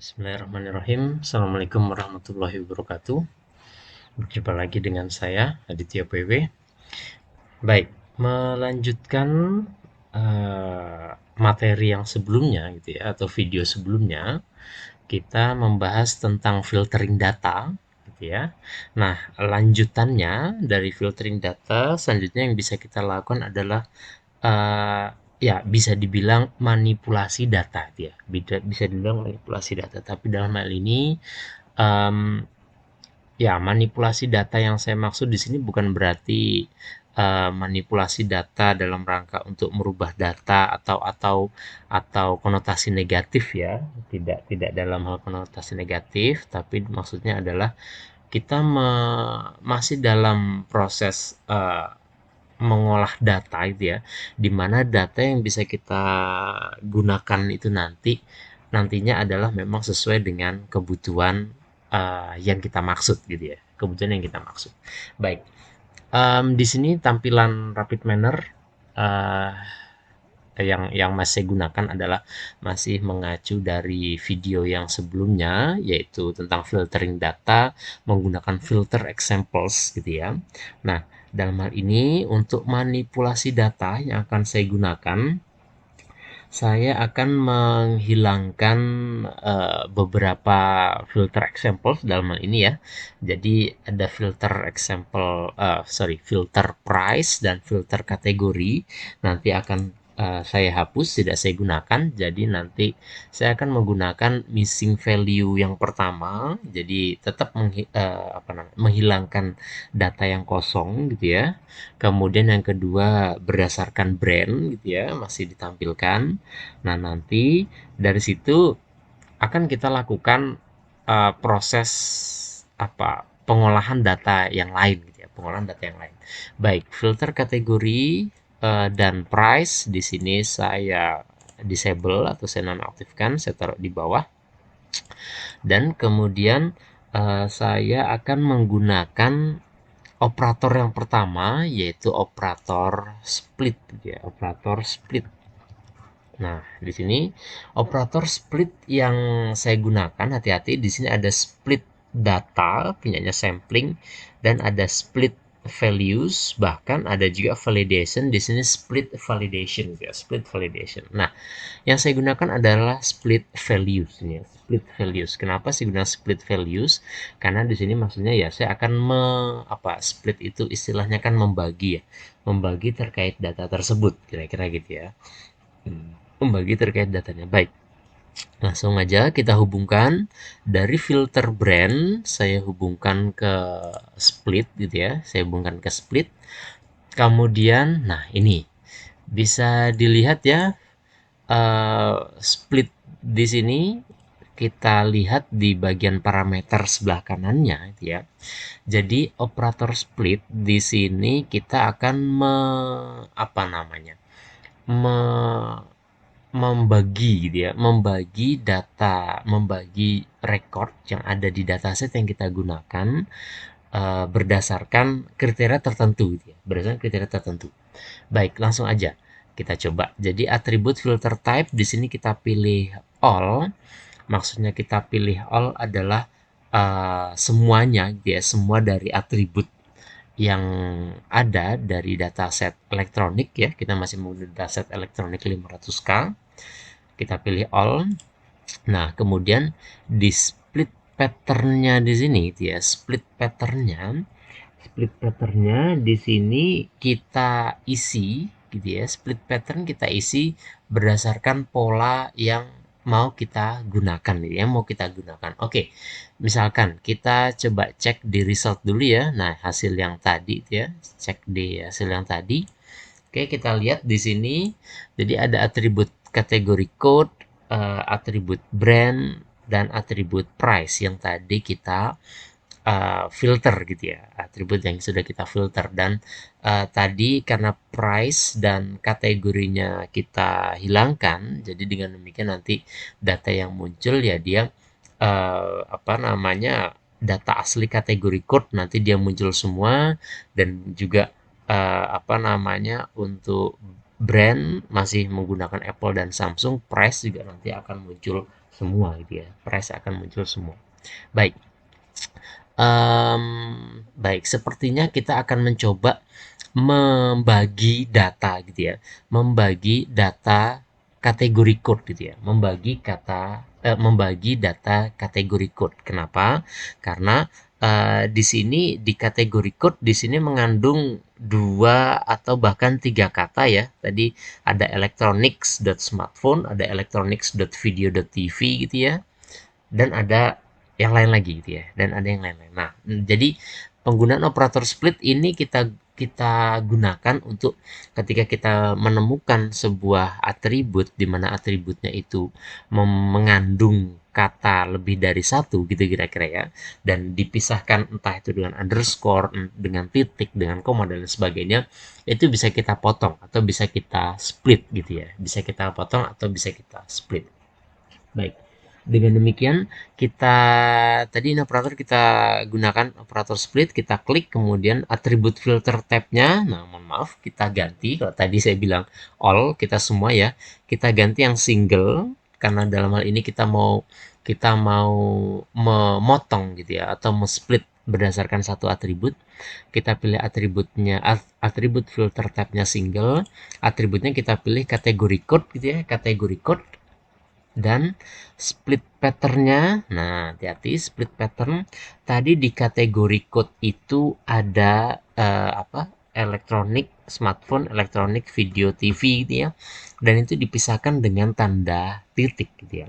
Bismillahirrahmanirrahim. Assalamualaikum warahmatullahi wabarakatuh. Berjumpa lagi dengan saya, Aditya PW. Baik, melanjutkan materi yang sebelumnya gitu ya, atau video sebelumnya, kita membahas tentang filtering data gitu ya. Nah, lanjutannya dari filtering data, selanjutnya yang bisa kita lakukan adalah uh, ya bisa dibilang manipulasi data ya, bisa dibilang manipulasi data. Tapi dalam hal ini um, ya manipulasi data yang saya maksud di sini bukan berarti manipulasi data dalam rangka untuk merubah data atau konotasi negatif ya, tidak dalam hal konotasi negatif, tapi maksudnya adalah kita masih dalam proses mengolah data itu ya, di mana data yang bisa kita gunakan itu nantinya adalah memang sesuai dengan kebutuhan yang kita maksud gitu ya, kebutuhan yang kita maksud. Baik, di sini tampilan rapid manner uh, yang masih saya gunakan adalah masih mengacu dari video yang sebelumnya, yaitu tentang filtering data menggunakan filter examples gitu ya. Nah, dalam hal ini untuk manipulasi data yang akan saya gunakan, saya akan menghilangkan beberapa filter examples dalam hal ini ya. Jadi ada filter example, filter price dan filter kategori. Nanti akan saya hapus, tidak saya gunakan. Jadi nanti saya akan menggunakan missing value yang pertama. Jadi tetap menghilangkan data yang kosong gitu ya. Kemudian yang kedua berdasarkan brand gitu ya, masih ditampilkan. Nah, nanti dari situ akan kita lakukan proses pengolahan data yang lain gitu ya, pengolahan data yang lain. Baik, filter kategori dan price di sini saya disable atau saya nonaktifkan, saya taruh di bawah. Dan kemudian saya akan menggunakan operator yang pertama, yaitu operator split gitu ya, operator split. Nah, di sini operator split yang saya gunakan, hati-hati, di sini ada split data punyanya sampling dan ada split values, bahkan ada juga validation. Di sini split validation ya, split validation. Nah, yang saya gunakan adalah split values ya, split values. Kenapa sih guna split values? Karena di sini maksudnya ya saya akan split itu istilahnya kan membagi ya, membagi terkait data tersebut, kira-kira gitu ya. Membagi terkait datanya. Baik, langsung aja kita hubungkan dari filter brand, saya hubungkan ke split gitu ya, saya hubungkan ke split. Kemudian, nah ini bisa dilihat ya, split di sini kita lihat di bagian parameter sebelah kanannya gitu ya. Jadi operator split di sini kita akan membagi gitu ya, membagi data, membagi record yang ada di dataset yang kita gunakan berdasarkan kriteria tertentu gitu ya, berdasarkan kriteria tertentu. Baik, langsung aja kita coba. Jadi atribut filter type di sini kita pilih all. Maksudnya kita pilih all adalah semuanya gitu ya, semua dari atribut yang ada dari dataset elektronik ya, kita masih menggunakan dataset elektronik 500K, kita pilih all. Nah, kemudian di split patternnya di sini gitu ya, split patternnya di sini kita isi gitu ya, split pattern kita isi berdasarkan pola yang mau kita gunakan ya, mau kita gunakan. Oke, misalkan kita coba cek di result dulu ya. Nah, hasil yang tadi ya, cek di hasil yang tadi. Oke, kita lihat di sini. Jadi ada atribut kategori code, atribut brand, dan atribut price yang tadi kita filter gitu ya, atribut yang sudah kita filter. Dan tadi karena price dan kategorinya kita hilangkan, jadi dengan demikian nanti data yang muncul ya dia data asli kategori code nanti dia muncul semua. Dan juga untuk brand masih menggunakan Apple dan Samsung, price juga nanti akan muncul semua gitu ya. Price akan muncul semua. Baik. Baik, sepertinya kita akan mencoba membagi data gitu ya, membagi data kategori code gitu ya, membagi data kategori code. Kenapa? Karena di sini di kategori code di sini mengandung dua atau bahkan tiga kata ya. Tadi ada electronics.smartphone, ada electronics.video.tv gitu ya, dan ada yang lain lagi gitu ya, dan ada yang lain-lain. Nah, jadi penggunaan operator split ini kita kita gunakan untuk ketika kita menemukan sebuah atribut di mana atributnya itu mengandung kata lebih dari satu gitu kira-kira ya, dan dipisahkan entah itu dengan underscore, dengan titik, dengan koma dan sebagainya, itu bisa kita potong atau bisa kita split gitu ya, bisa kita potong atau bisa kita split. Baik. Dengan demikian, kita tadi ini operator kita gunakan operator split, kita klik kemudian atribut filter tab-nya. Nah, mohon maaf, kita ganti. Kalau tadi saya bilang all, kita semua ya. Kita ganti yang single karena dalam hal ini kita mau memotong gitu ya atau split berdasarkan satu atribut. Kita pilih atribut filter tab-nya single, atributnya kita pilih kategori code gitu ya, kategori code, dan split patternnya. Nah, hati-hati split pattern tadi di kategori code itu ada elektronik smartphone, elektronik video TV gitu ya, dan itu dipisahkan dengan tanda titik gitu ya,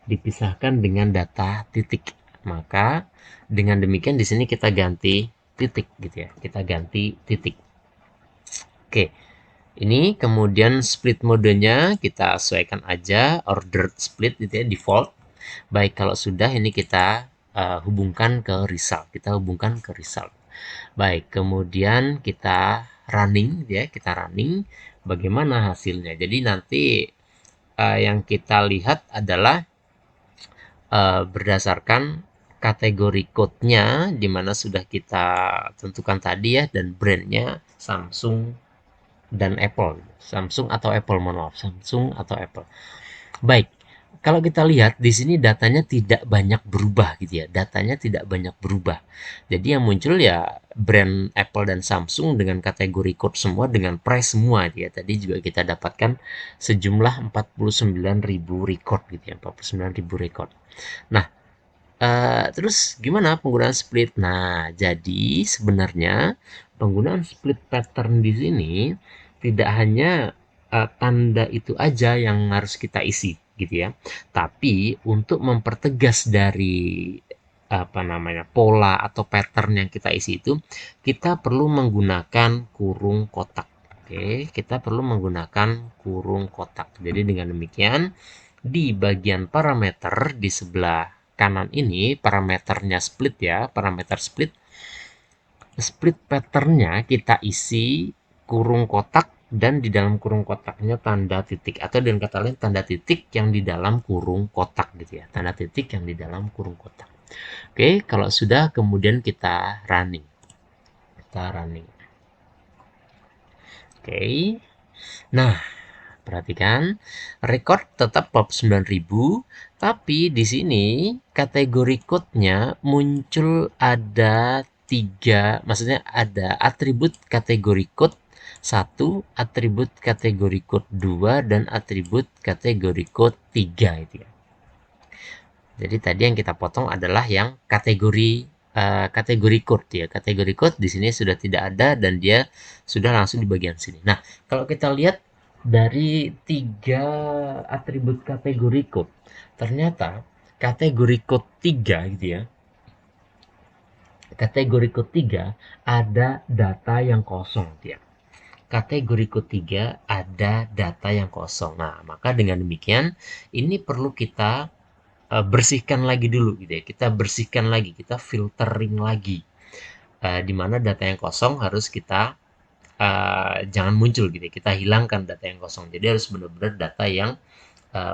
dipisahkan dengan data titik. Maka dengan demikian di sini kita ganti titik gitu ya, kita ganti titik. Oke. Ini kemudian split modenya kita sesuaikan aja, ordered split gitu ya, default. Baik, kalau sudah ini kita hubungkan ke result. Kita hubungkan ke result. Baik, kemudian kita running ya, kita running. Bagaimana hasilnya? Jadi nanti yang kita lihat adalah berdasarkan kategori code-nya di mana sudah kita tentukan tadi ya, dan brandnya Samsung dan Apple. Samsung atau Apple, mohon maaf, Samsung atau Apple. Baik, kalau kita lihat di sini datanya tidak banyak berubah gitu ya. Datanya tidak banyak berubah. Jadi yang muncul ya brand Apple dan Samsung dengan kategori code semua, dengan price semua gitu ya. Tadi juga kita dapatkan sejumlah 49.000 record gitu ya, 49.000 record. Nah, terus gimana penggunaan split? Nah, jadi sebenarnya penggunaan split pattern di sini tidak hanya tanda itu aja yang harus kita isi gitu ya. Tapi untuk mempertegas dari pola atau pattern yang kita isi itu, kita perlu menggunakan kurung kotak. Oke, kita perlu menggunakan kurung kotak. Jadi dengan demikian di bagian parameter di sebelah kanan ini parameternya split ya, parameter split patternnya kita isi kurung kotak, dan di dalam kurung kotaknya tanda titik, atau dengan kata lain tanda titik yang di dalam kurung kotak gitu ya, tanda titik yang di dalam kurung kotak. Oke, kalau sudah kemudian kita running. Oke. Nah, perhatikan, record tetap pop 9000, tapi di sini kategori code-nya muncul ada tiga, maksudnya ada atribut kategori code 1, atribut kategori code 2, dan atribut kategori code 3 itu ya. Jadi tadi yang kita potong adalah yang kategori code ya. Kategori code di sini sudah tidak ada dan dia sudah langsung di bagian sini. Nah, kalau kita lihat dari tiga atribut kategori code, ternyata kategori code 3 gitu ya. Kategori code 3 ada data yang kosong gitu ya. Kategori code 3 ada data yang kosong. Nah, maka dengan demikian ini perlu kita bersihkan lagi dulu gitu ya. Kita bersihkan lagi, kita filtering lagi. Di mana data yang kosong harus kita jangan muncul gitu ya. Kita hilangkan data yang kosong. Jadi harus benar-benar data yang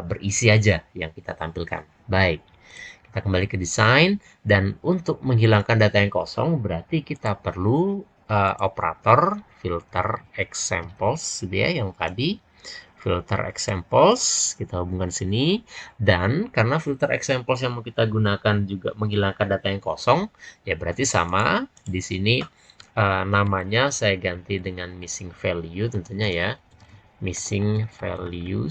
berisi aja yang kita tampilkan. Baik. Kita kembali ke desain, dan untuk menghilangkan data yang kosong berarti kita perlu operator filter examples gitu ya, yang tadi filter examples, kita hubungkan sini, dan karena filter examples yang mau kita gunakan juga menghilangkan data yang kosong, ya berarti sama di sini namanya saya ganti dengan missing value tentunya ya, missing value,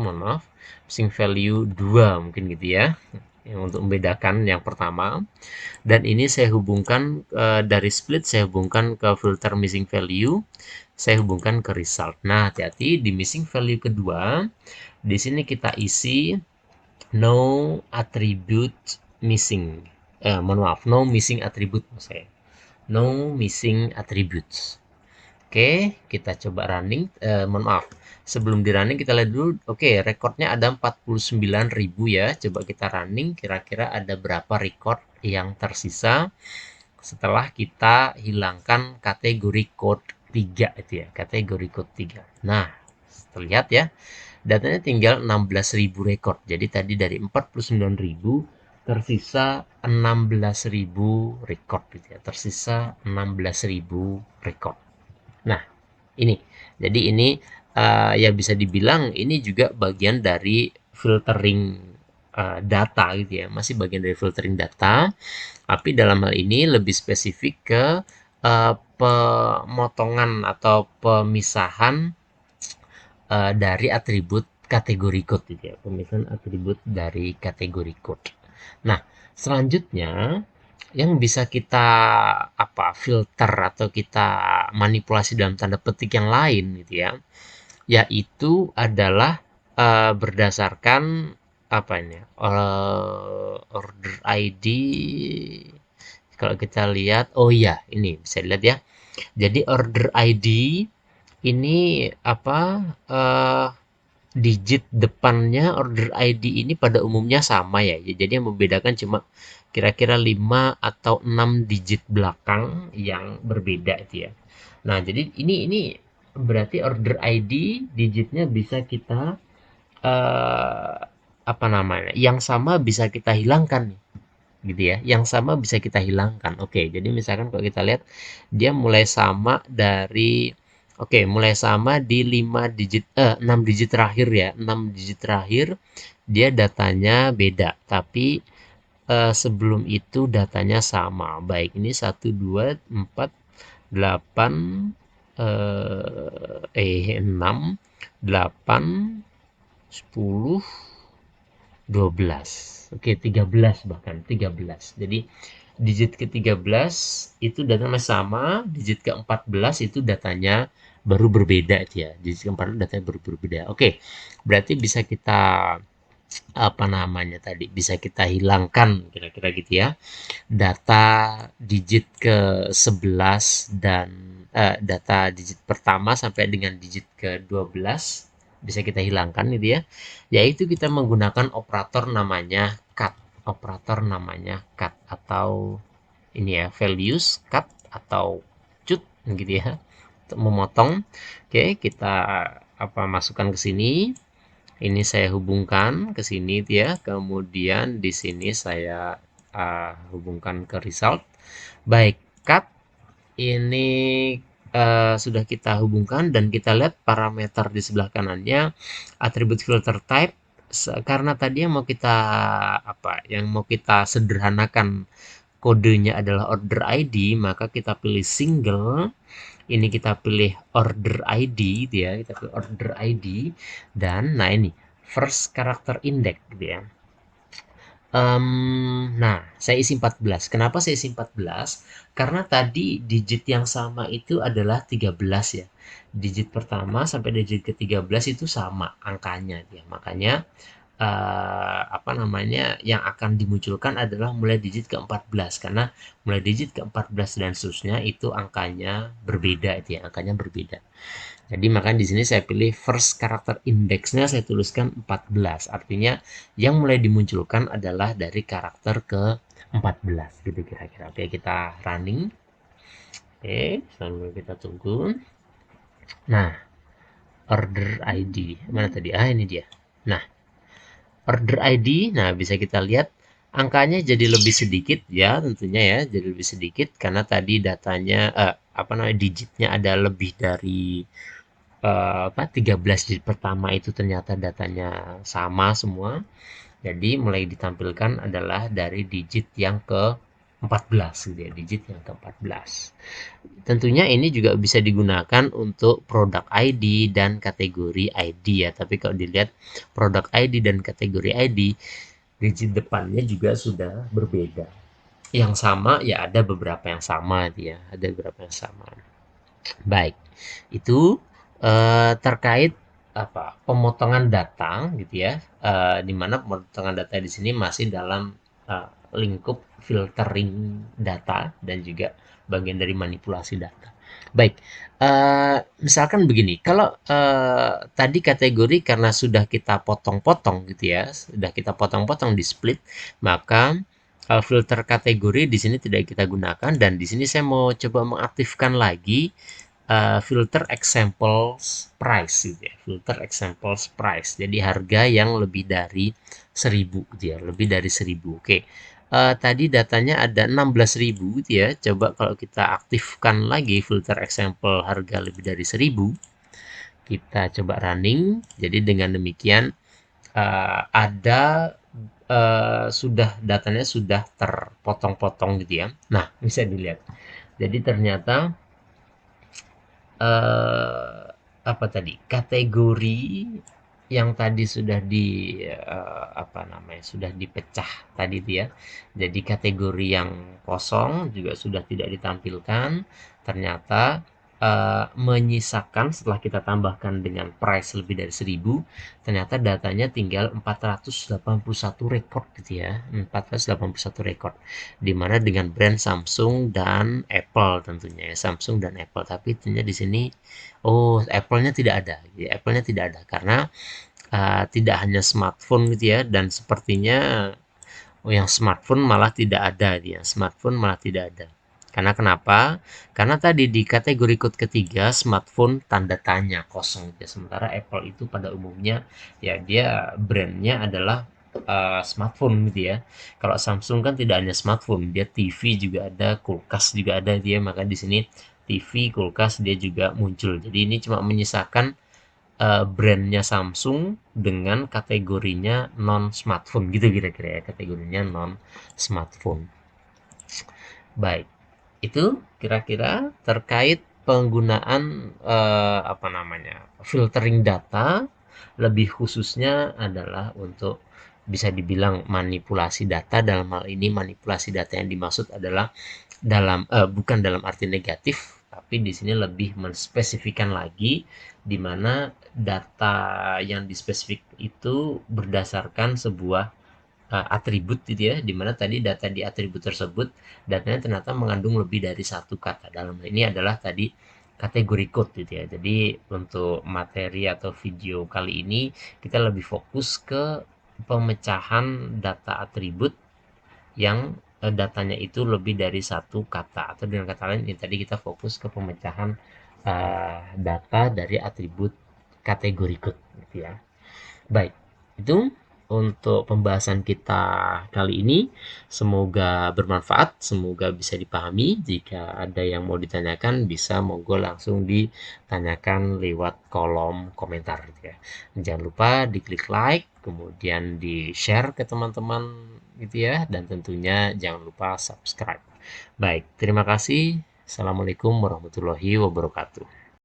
mohon maaf, missing value 2 mungkin gitu ya, yang untuk membedakan yang pertama. Dan ini saya hubungkan dari split, saya hubungkan ke filter missing value, saya hubungkan ke result. Nah, hati-hati di missing value kedua, di sini kita isi no attribute missing. Mohon maaf, no missing attribute saya. No missing attributes. Oke, kita coba running. Mohon maaf, sebelum di running kita lihat dulu. Oke, recordnya ada 49.000 ya. Coba kita running, kira-kira ada berapa record yang tersisa setelah kita hilangkan kategori code 3 itu ya, kategori code 3. Nah, terlihat ya, datanya tinggal 16.000 record. Jadi tadi dari 49.000 tersisa 16.000 record gitu ya. Tersisa 16.000 record. Nah, ini. Jadi ini ya bisa dibilang ini juga bagian dari filtering data gitu ya. Masih bagian dari filtering data. Tapi dalam hal ini lebih spesifik ke pemotongan atau pemisahan dari atribut kategori code gitu ya, pemisahan atribut dari kategori code. Nah, selanjutnya yang bisa kita filter atau kita manipulasi dalam tanda petik yang lain gitu ya, yaitu adalah berdasarkan apa ini order ID. Kalau kita lihat, oh iya, ini bisa dilihat ya. Jadi order ID ini digit depannya order ID ini pada umumnya sama ya. Jadi yang membedakan cuma kira-kira 5 atau 6 digit belakang yang berbeda itu ya. Nah, jadi ini berarti order ID digitnya bisa kita yang sama bisa kita hilangkan nih, gitu ya, yang sama bisa kita hilangkan. Oke, jadi misalkan kalau kita lihat dia mulai sama mulai sama di 6 digit terakhir ya, 6 digit terakhir dia datanya beda, tapi sebelum itu datanya sama, baik ini 1 2 4 8 6 8 10 12. Oke, 13 bahkan 13. Jadi digit ke-13 itu datanya sama, digit ke-14 itu datanya baru berbeda ya. Digit ke-14 datanya baru berbeda. Oke. Berarti bisa kita bisa kita hilangkan kira-kira gitu ya. Data digit ke-11 dan data digit pertama sampai dengan digit ke-12 bisa kita hilangkan gitu ya, yaitu kita menggunakan operator namanya cut, atau ini ya, values cut atau cut gitu ya, untuk memotong. Oke, kita masukkan ke sini, ini saya hubungkan ke sini ya, kemudian di sini saya hubungkan ke result. Baik, cut ini sudah kita hubungkan dan kita lihat parameter di sebelah kanannya atribut filter type, karena tadi yang mau kita sederhanakan kodenya adalah order ID, maka kita pilih single, ini kita pilih order ID gitu ya, kita pilih order ID, dan nah ini first character index gitu ya. Nah, saya isi 14. Kenapa saya isi 14? Karena tadi digit yang sama itu adalah 13 ya. Digit pertama sampai digit ke-13 itu sama angkanya ya. Makanya yang akan dimunculkan adalah mulai digit ke-14, karena mulai digit ke-14 dan seterusnya itu angkanya berbeda itu ya, angkanya berbeda. Jadi makanya di sini saya pilih first character indexnya saya tuliskan 14. Artinya yang mulai dimunculkan adalah dari karakter ke 14 gitu kira-kira. Oke, kita running. Oke, sambil kita tunggu. Nah, order ID mana tadi? Ini dia. Nah, order ID, nah bisa kita lihat angkanya jadi lebih sedikit ya, tentunya ya, jadi lebih sedikit karena tadi datanya digitnya ada lebih dari apa 13 digit pertama itu ternyata datanya sama semua. Jadi mulai ditampilkan adalah dari digit yang ke 14 gitu ya, digit yang ke-14. Tentunya ini juga bisa digunakan untuk produk ID dan kategori ID ya, tapi kalau dilihat produk ID dan kategori ID, digit depannya juga sudah berbeda. Yang sama ya ada beberapa yang sama dia, ada beberapa yang sama. Baik, itu terkait apa pemotongan data gitu ya, di mana pemotongan data di sini masih dalam lingkup filtering data dan juga bagian dari manipulasi data. Baik, misalkan begini, kalau tadi kategori karena sudah kita potong-potong gitu ya, sudah kita potong-potong di split, maka filter kategori di sini tidak kita gunakan dan di sini saya mau coba mengaktifkan lagi filter examples price gitu ya, filter examples price, jadi harga yang lebih dari 1000 gitu ya, lebih dari 1000. Oke, tadi datanya ada 16.000 gitu ya, coba kalau kita aktifkan lagi filter example harga lebih dari 1000, kita coba running. Jadi dengan demikian ada sudah datanya sudah terpotong-potong gitu ya. Nah, bisa dilihat, jadi ternyata eh, apa tadi kategori yang tadi sudah di apa namanya sudah dipecah tadi itu ya. Jadi kategori yang kosong juga sudah tidak ditampilkan. Ternyata menyisakan setelah kita tambahkan dengan price lebih dari 1000, ternyata datanya tinggal 481 record gitu ya. 481 record, dimana dengan brand Samsung dan Apple tentunya ya, Samsung dan Apple. Tapi tentunya di sini oh Apple-nya tidak ada, ya, Apple-nya tidak ada karena tidak hanya smartphone gitu ya, dan sepertinya oh yang smartphone malah tidak ada, dia smartphone malah tidak ada. Karena kenapa? Karena tadi di kategori kode ketiga smartphone tanda tanya kosong ya. Sementara Apple itu pada umumnya ya dia brandnya adalah smartphone gitu ya. Kalau Samsung kan tidak hanya smartphone, dia TV juga ada, kulkas juga ada dia. Maka di sini TV, kulkas dia juga muncul. Jadi ini cuma menyisakan brandnya Samsung dengan kategorinya non smartphone gitu kira-kira ya, kategorinya non smartphone. Baik, itu kira-kira terkait penggunaan apa namanya filtering data, lebih khususnya adalah untuk bisa dibilang manipulasi data. Dalam hal ini manipulasi data yang dimaksud adalah bukan dalam arti negatif, tapi di sini lebih menspesifikkan lagi di mana data yang dispesifik itu berdasarkan sebuah atribut gitu ya, di mana tadi data di atribut tersebut datanya ternyata mengandung lebih dari satu kata. Dalam hal ini adalah tadi kategori code gitu ya. Jadi untuk materi atau video kali ini kita lebih fokus ke pemecahan data atribut yang datanya itu lebih dari satu kata, atau dengan kata lain ini tadi kita fokus ke pemecahan data dari atribut kategori code gitu ya. Baik, itu untuk pembahasan kita kali ini. Semoga bermanfaat, semoga bisa dipahami. Jika ada yang mau ditanyakan, bisa monggo langsung ditanyakan lewat kolom komentar gitu ya. Jangan lupa diklik like, kemudian di-share ke teman-teman gitu ya, dan tentunya jangan lupa subscribe. Baik, terima kasih. Assalamualaikum warahmatullahi wabarakatuh.